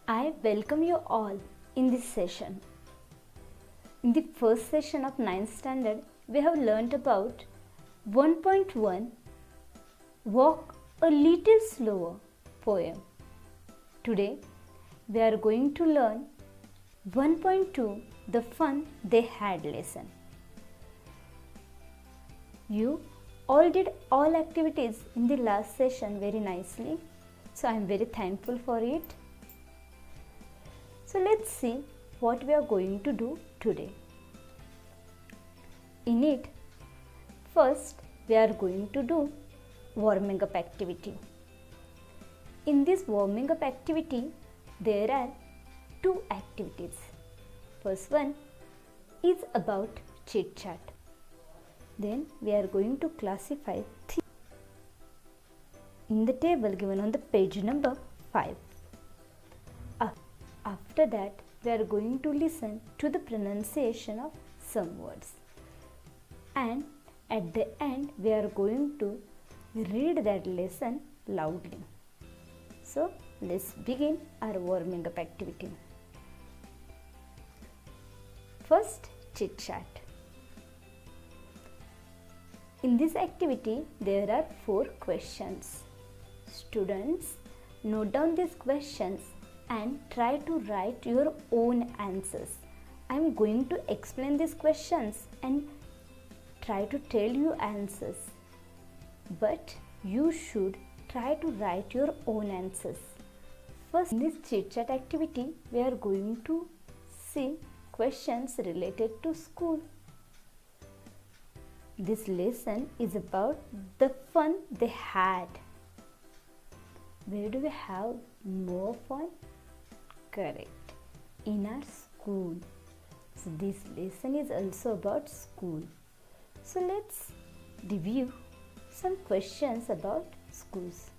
I welcome you all in this session. In the first session of 9th standard, we have learnt about 1.1 Walk a Little Slower poem. Today, we are going to learn 1.2 The Fun They Had lesson. You all did all activities in the last session very nicely, so I am very thankful for it. So let's see what we are going to do today. In it, first we are going to do warming up activity. In this warming up activity, there are two activities. First one is about chit chat. Then we are going to classify in the table given on the page number 5. After that, we are going to listen to the pronunciation of some words. And at the end, we are going to read that lesson loudly. So, let's begin our warming up activity. First, chit chat. In this activity, there are 4 questions. Students, note down these questions and try to write your own answers. I am going to explain these questions and try to tell you answers. But you should try to write your own answers. First, in this chit chat activity, we are going to see questions related to school. This lesson is about the fun they had. Where do we have more fun? Correct, in our school. So this lesson is also about school. So let's review some questions about schools.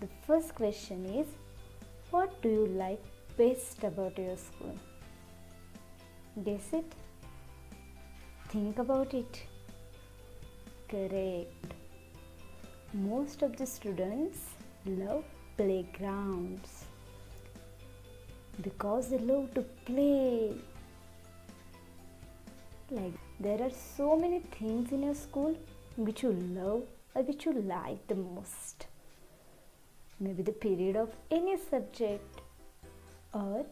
The first question is, what do you like best about your school? Guess it? Think about it. Correct. Most of the students love playgrounds because they love to play. Like, there are so many things in your school which you love or which you like the most. Maybe the period of any subject or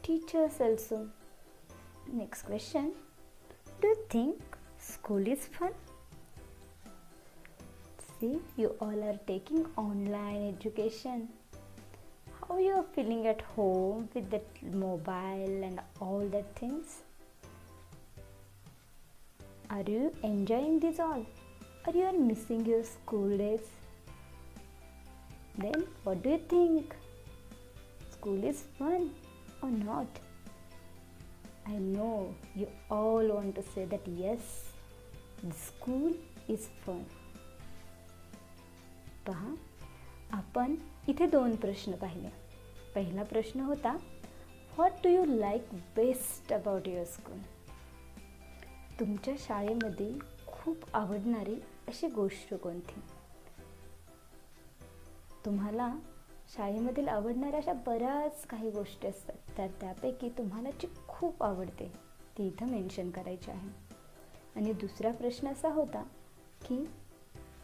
teachers also. Next question. Do you think school is fun? See, you all are taking online education. How you are feeling at home with that mobile and all that things? Are you enjoying this all? Or you are missing your school days? Then what do you think? School is fun or not? I know you all want to say that yes, the school is fun. पहा, आपण इथे 2 प्रश्न पाहिले. पहिला प्रश्न होता, what do you like best about your school? तुमच्या शाळेमध्ये खूप आवडणारी अशी गोष्ट कोणती? तुम्हाला शाळेमधील आवडणाऱ्या अशा बऱ्याच काही गोष्टी असतात, तर त्यापैकी तुम्हाला जी खूप आवडते ती इथं मेन्शन करायची आहे. आणि दुसरा प्रश्न असा होता की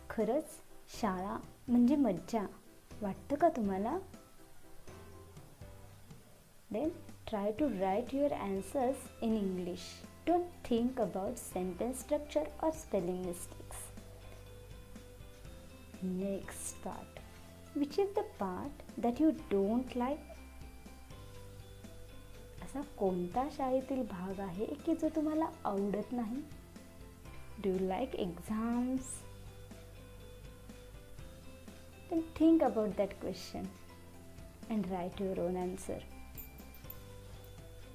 खरंच शाळा म्हणजे मज्जा वाटतं का तुम्हाला? Then try to write your answers in English. Don't think about sentence structure or spelling mistakes. Next part. Which is the part that you don't like? असा कोणता शाळेतील भाग आहे की जो तुम्हाला आवडत नाही? Do you like exams? Then think about that question and write your own answer.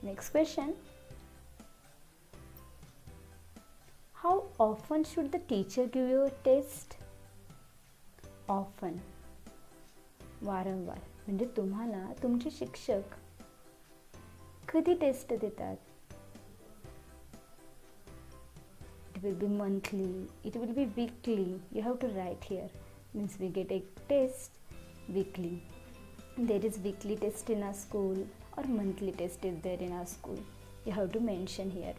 Next question. How often should the teacher give you a test? Often. वारंवार. म्हणजे तुम्हाला तुमचे शिक्षक कधी टेस्ट देतात? It will be monthly, it will be weekly. You have to write here. Means we get a test weekly. there is weekly test in our school or monthly test is there in our school, you have to mention here.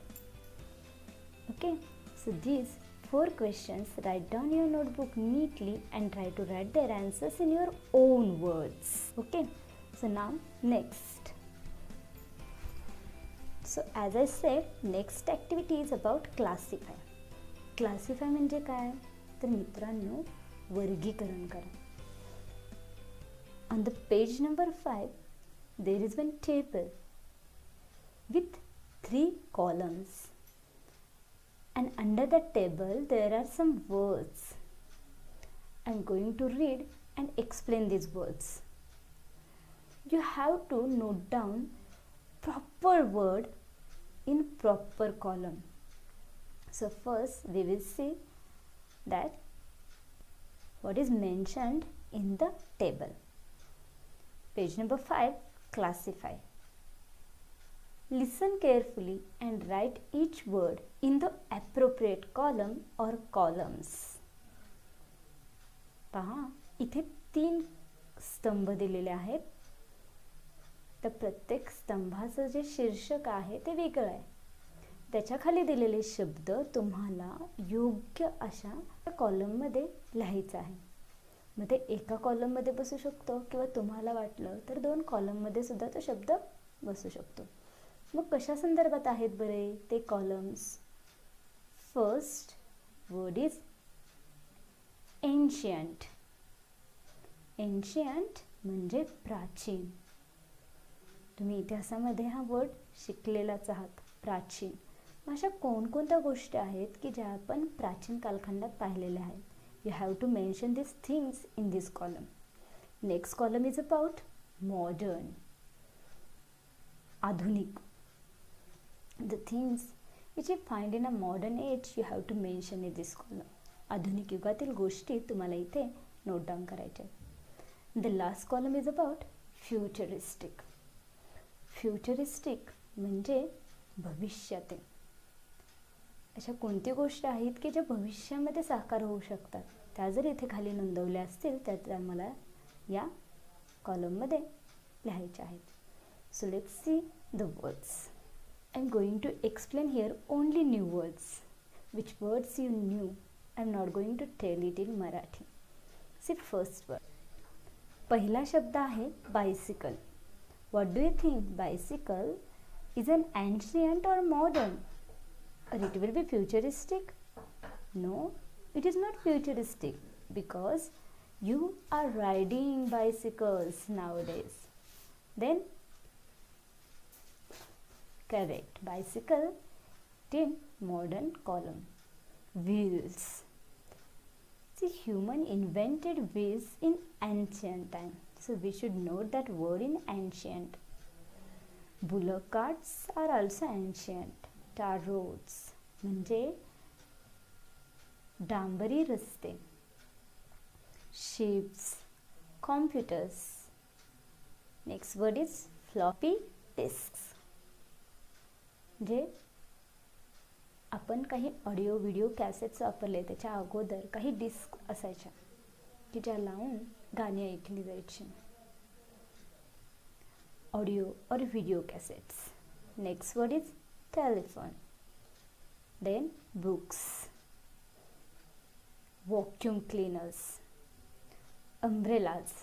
Okay, so these 4 questions, write down your notebook neatly and try to write their answers in your own words. Okay, so now next. So as I said, next activity is about classify. Classify म्हणजे काय? तर मित्रांनो, वर्गीकरण करा. On the page number 5, there is one table with 3 columns. And under the table there are some words. I am going to read and explain these words. You have to note down proper word in proper column. So first we will see that what is mentioned in the table. Page number 5, classify. Listen carefully and write each word in the appropriate column or columns. पहा, इथे 3 स्तंभ दिलेले आहेत. तर प्रत्येक स्तंभाचं जे शीर्षक आहे ते वेगळं आहे. त्याच्या खाली दिलेले शब्द तुम्हाला योग्य अशा कॉलममध्ये लिहायचं आहे. मग ते एका कॉलममध्ये बसू शकतो किंवा तुम्हाला वाटलं तर 2 कॉलममध्ये सुद्धा तो शब्द बसू शकतो. मग कशा संदर्भात आहेत बरे ते columns? First word is ancient. Ancient म्हणजे प्राचीन. तुम्ही इतिहासामध्ये हा वर्ड शिकलेलाच आहात, प्राचीन. अशा कोणकोणत्या गोष्टी आहेत की ज्या आपण प्राचीन कालखंडात पाहिलेल्या आहेत? You have to mention this things in this column. Next column is about modern, आधुनिक. The things which you find in a modern age you have to mention in this column. आधुनिक युगातील गोष्टी तुम्हाला इथे नोट डाऊन करायच्या. The last column is about futuristic. Futuristic म्हणजे भविष्यातील. अशा कोणत्या गोष्टी आहेत की ज्या भविष्यामध्ये साकार होऊ शकतात, त्या जर इथे खाली नोंदवल्या असतील तर त्या मला या कॉलममध्ये लिहायच्या आहेत. So let's see the words. I am going to explain here only new words. Which words you knew, I am not going to tell it in Marathi. See first word. पहिला शब्द आहे bicycle. What do you think? Bicycle is an ancient or modern? Or it will be futuristic? No, it is not futuristic because you are riding bicycles nowadays. Then correct, bicycle in modern column. Wheels. See, human invented wheels in ancient time. So we should note that word in ancient. Bullock carts are also ancient. Tar roads म्हणजे डांबरी रस्ते. Ships, computers. Next word is floppy disks. जे आपण काही audio video cassettes वापरले त्याच्या अगोदर काही disc असायच्या की ज्या लावून गाणी ऐकली जायची. ऑडिओ और video cassettes. Next word is telephone. Then books, vacuum cleaners, umbrellas.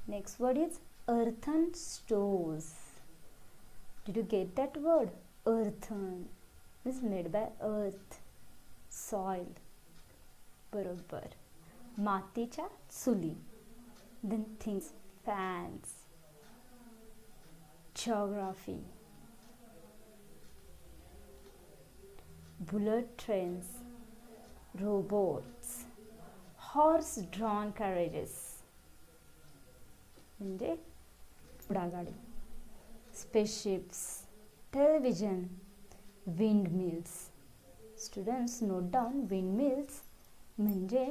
Next word is earthen stores. Did you get that word? Earthen is made by earth, soil. बरोबर. मातीच्या चुली. Then things, fans, geography, bullet trains, robots, horse drawn carriages म्हणजे घोडागाडी. Spaceships, television, windmills. Students note down windmills म्हणजे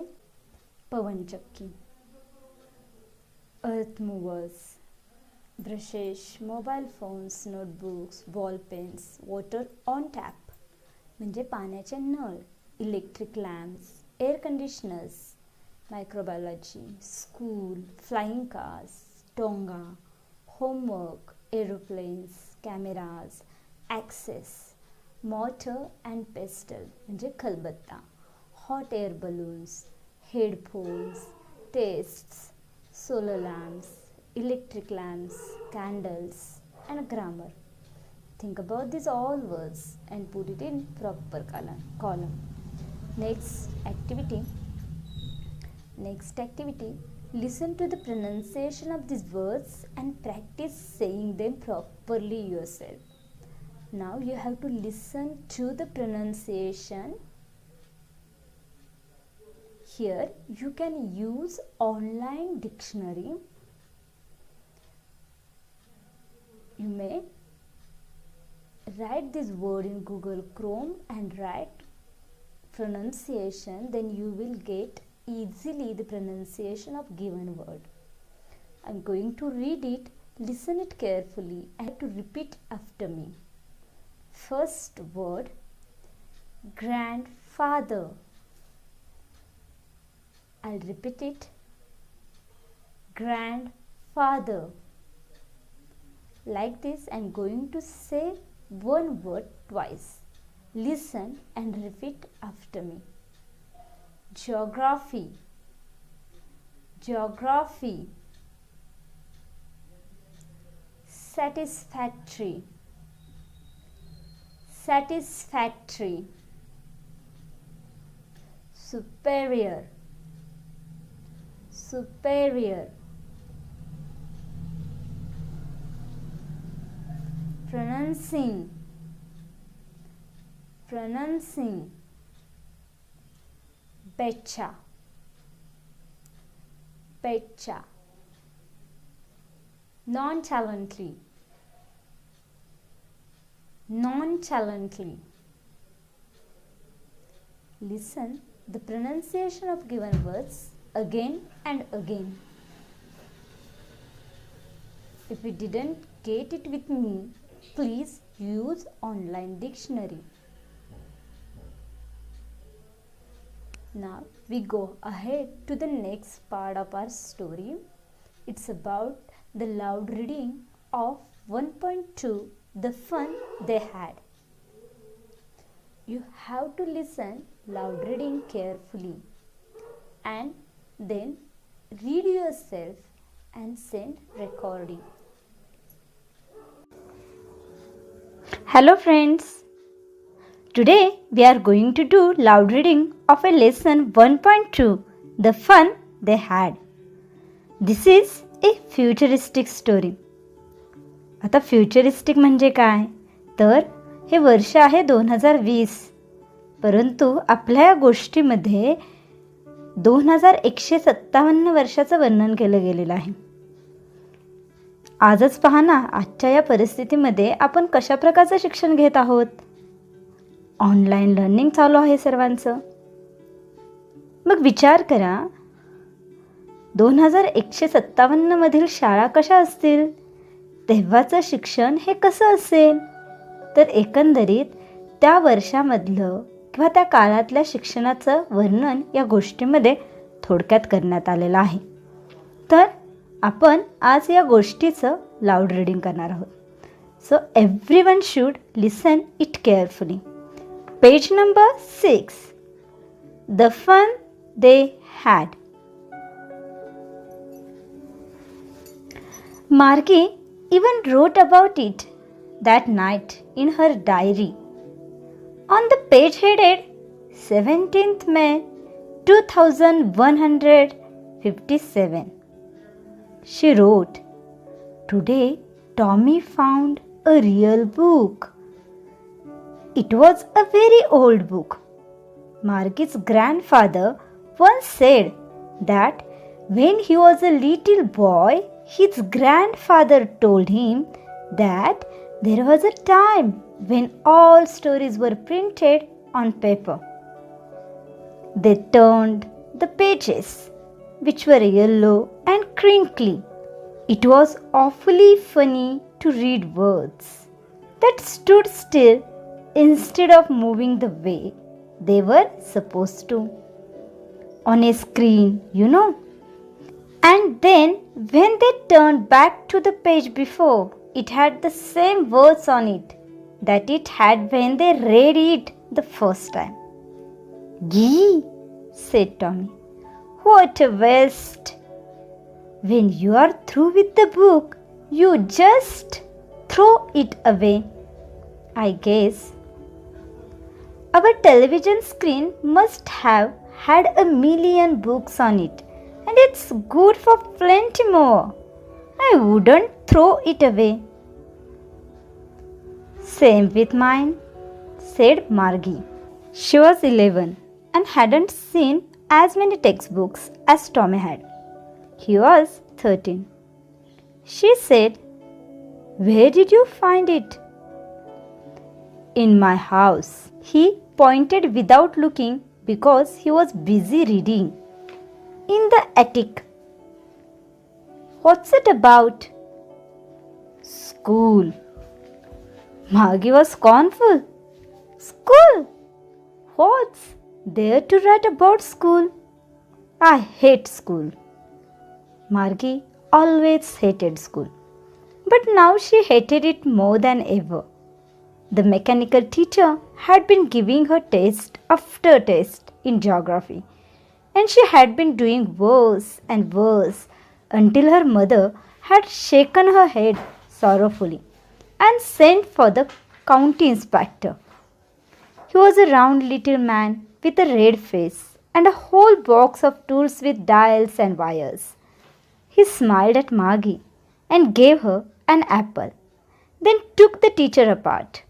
पवनचक्की. Earth movers, brushes, mobile phones, notebooks, ball pens, water on tap म्हणजे पाण्याचे नळ. Electric lamps, air conditioners, microbiology, school, flying cars, Tonga, homework, aeroplanes, cameras, access, mortar and pestle म्हणजे खलबत्ता, hot air balloons, headphones, tests, solar lamps, electric lamps, candles, and grammar. Think about these all words and put it in proper column. Next activity, listen to the pronunciation of these words and practice saying them properly yourself. Now you have to listen to the pronunciation. Here you can use online dictionary. You may write this word in Google Chrome and write pronunciation, then you will get easily the pronunciation of given word. I'm going to read it, listen it carefully and to repeat after me. First word, grandfather. I'll repeat it, grandfather. Like this, I'm going to say one word twice. Listen and repeat after me. Geography, geography. Satisfactory, satisfactory. Superior, superior. Pronouncing, pronouncing. Betcha, betcha. Nonchalantly, nonchalantly. Listen the pronunciation of given words again and again. If you didn't get it with me, please use online dictionary. Now we go ahead to the next part of our story. It's about the loud reading of 1.2, the fun they had. You have to listen loud reading carefully and then read yourself and send recording. Hello friends. Today we are going to do loud reading of a lesson 1.2, the fun they had. This is a futuristic story. आता futuristic म्हणजे काय? तर हे वर्ष आहे 2020, परंतु आपल्या या गोष्टीमध्ये 2157 वर्षाचं वर्णन केलं गेलेलं आहे. आजच पहा ना, आजच्या या परिस्थितीमध्ये आपण कशा प्रकारचं शिक्षण घेत आहोत. ऑनलाईन लर्निंग चालू आहे सर्वांचं. मग विचार करा, 2157 मधील शाळा कशा असतील, तेव्हाचं शिक्षण हे कसं असेल. तर एकंदरीत त्या वर्षामधलं किंवा त्या काळातल्या शिक्षणाचं वर्णन या गोष्टीमध्ये थोडक्यात करण्यात आलेलं आहे. तर आपण आज या गोष्टीचं लाऊड रीडिंग करणार आहोत. So everyone should listen it carefully. Page number 6. The fun they had. Margie even wrote about it that night in her diary. On the page headed 17th May 2157, she wrote, "Today Tommy found a real book. It was a very old book. Margie's grandfather once said that when he was a little boy, his grandfather told him that there was a time when all stories were printed on paper. They turned the pages, which were yellow and crinkly. It was awfully funny to read words that stood still instead of moving the way they were supposed to. on a screen, And then when they turned back to the page before, it had the same words on it that it had when they read it the first time. "Gee," said Tommy, "what a waste. When you are through with the book, you just throw it away, I guess." Our television screen must have had 1,000,000 books on it, and it's good for plenty more. I wouldn't throw it away. "Same with mine," said Margie. She was 11 and hadn't seen as many textbooks as Tommy had. He was 13. She said, "Where did you find it?" "In my house." He pointed without looking because he was busy reading. "In the attic." "What's it about?" "School." Margie was scornful. "School? What's there to write about school? I hate school." Margie always hated school, but now she hated it more than ever. The mechanical teacher had been giving her test after test in geography, and she had been doing worse and worse until her mother had shaken her head sorrowfully and sent for the county inspector. He was a round little man with a red face and a whole box of tools with dials and wires. He smiled at Margie and gave her an apple, then took the teacher apart.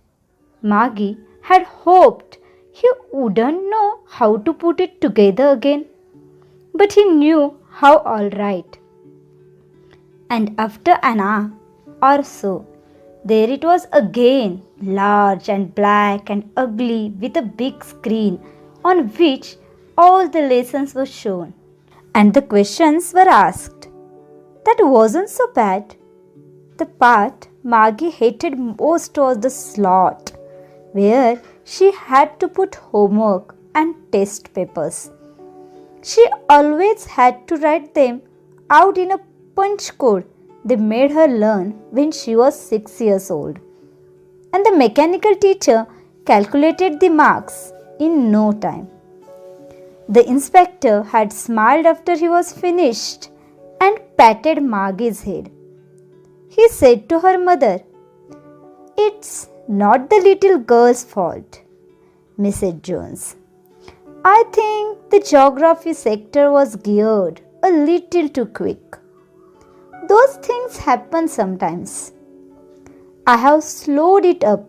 Margie had hoped he wouldn't know how to put it together again, but he knew how all right. And after an hour or so, there it was again, large and black and ugly, with a big screen on which all the lessons were shown and the questions were asked. That wasn't so bad. The part Margie hated most was the slot, where she had to put homework and test papers. She always had to write them out in a punch code they made her learn when she was 6 years old. And the mechanical teacher calculated the marks in no time. The inspector had smiled after he was finished and patted Margie's head. He said to her mother, "It's not the little girl's fault, Mrs. Jones. I think the geography sector was geared a little too quick. Those things happen sometimes. I have slowed it up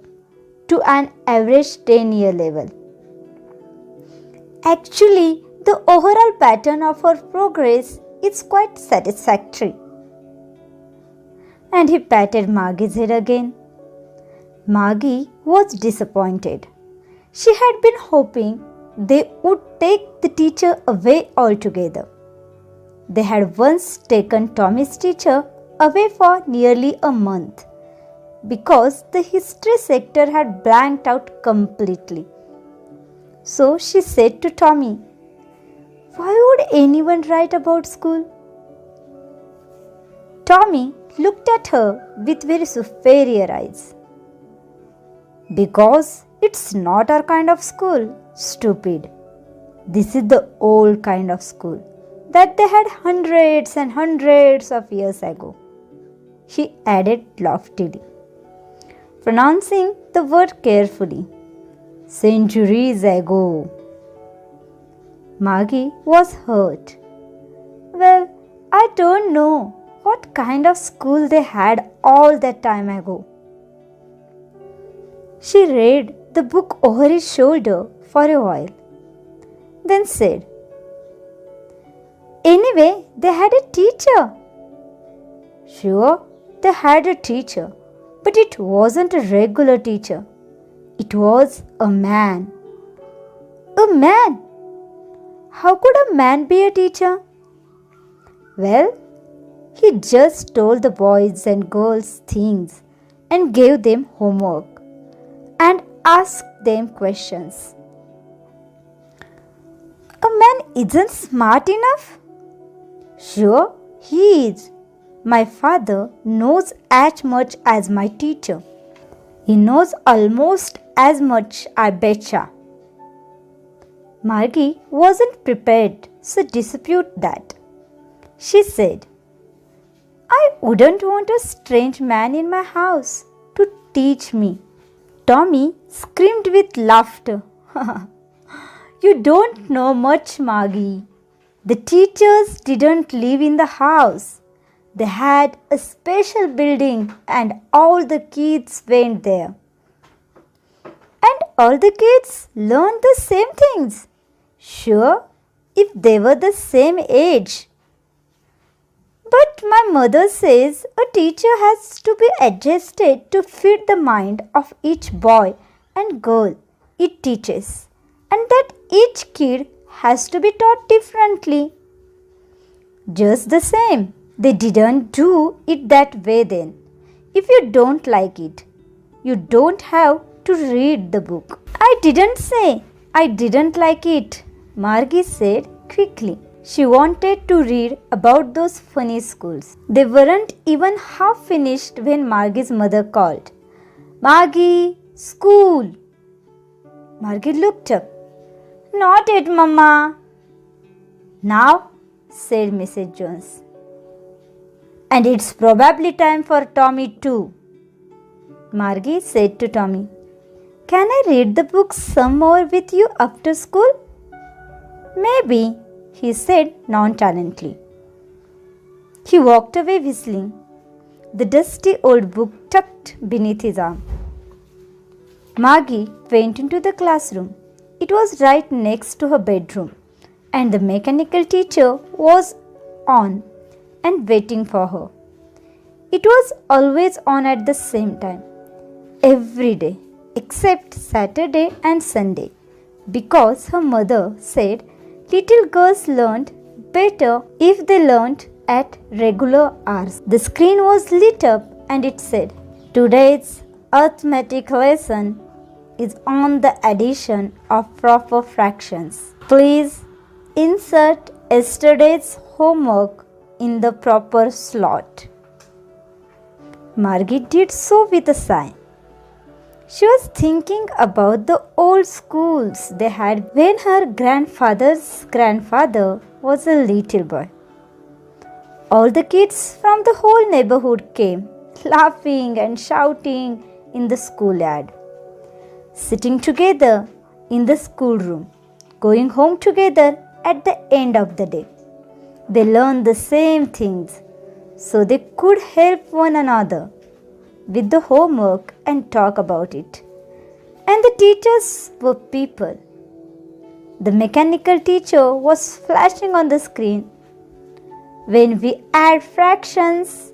to an average 10-year level. Actually, the overall pattern of her progress is quite satisfactory." And he patted Margie's head again. Margie was disappointed. She had been hoping they would take the teacher away altogether. They had once taken Tommy's teacher away for nearly a month because the history sector had blanked out completely. So she said to Tommy, "Why would anyone write about school?" Tommy looked at her with very superior eyes. "Because it's not our kind of school, stupid. This is the old kind of school that they had hundreds and hundreds of years ago," he added loftily, pronouncing the word carefully. "Centuries ago." Margie was hurt. "Well, I don't know what kind of school they had all that time ago." She read the book over his shoulder for a while, then said, "Anyway, they had a teacher." "Sure, they had a teacher, but it wasn't a regular teacher. It was a man." "A man? How could a man be a teacher?" "Well, he just told the boys and girls things and gave them homework and asked them questions." "A man isn't smart enough? Sure, he is. My father knows as much as my teacher. He knows almost as much, I betcha. Margie wasn't prepared to dispute that. She said, I wouldn't want a strange man in my house to teach me. Tommy screamed with laughter. You don't know much, Margie. The teachers didn't live in the house. They had a special building and all the kids went there. And all the kids learned the same things. Sure, if they were the same age. But my mother says a teacher has to be adjusted to fit the mind of each boy and girl it teaches, and that each kid has to be taught differently. Just the same, they didn't do it that way then. If you don't like it, you don't have to read the book. I didn't say I didn't like it, Margie said quickly. She wanted to read about those funny schools. They weren't even half finished when Margie's mother called. Margie, school! Margie looked up. Not yet, Mama. Now, said Mrs. Jones. And it's probably time for Tommy too. Margie said to Tommy, Can I read the book some more with you after school? Maybe, he said nonchalantly. He walked away whistling, the dusty old book tucked beneath his arm. Margie went into the classroom. It was right next to her bedroom, and the mechanical teacher was on and waiting for her. It was always on at the same time, every day, except Saturday and Sunday, because her mother said little girls learned better if they learned at regular hours. The screen was lit up and it said, Today's arithmetic lesson is on the addition of proper fractions. Please insert yesterday's homework in the proper slot. Margie did so with a sigh. She was thinking about the old schools they had when her grandfather's grandfather was a little boy. All the kids from the whole neighborhood came, laughing and shouting in the schoolyard, sitting together in the schoolroom, going home together at the end of the day. They learned the same things, so they could help one another with the homework and talk about it. And the teachers were people. The mechanical teacher was flashing on the screen. When we add fractions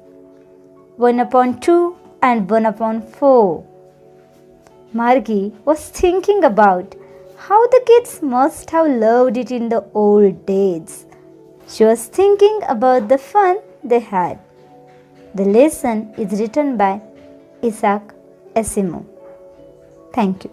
1 upon 2 and 1 upon 4. Margie was thinking about how the kids must have loved it in the old days. She was thinking about the fun they had. The lesson is written by Isaac Asimov. Thank you.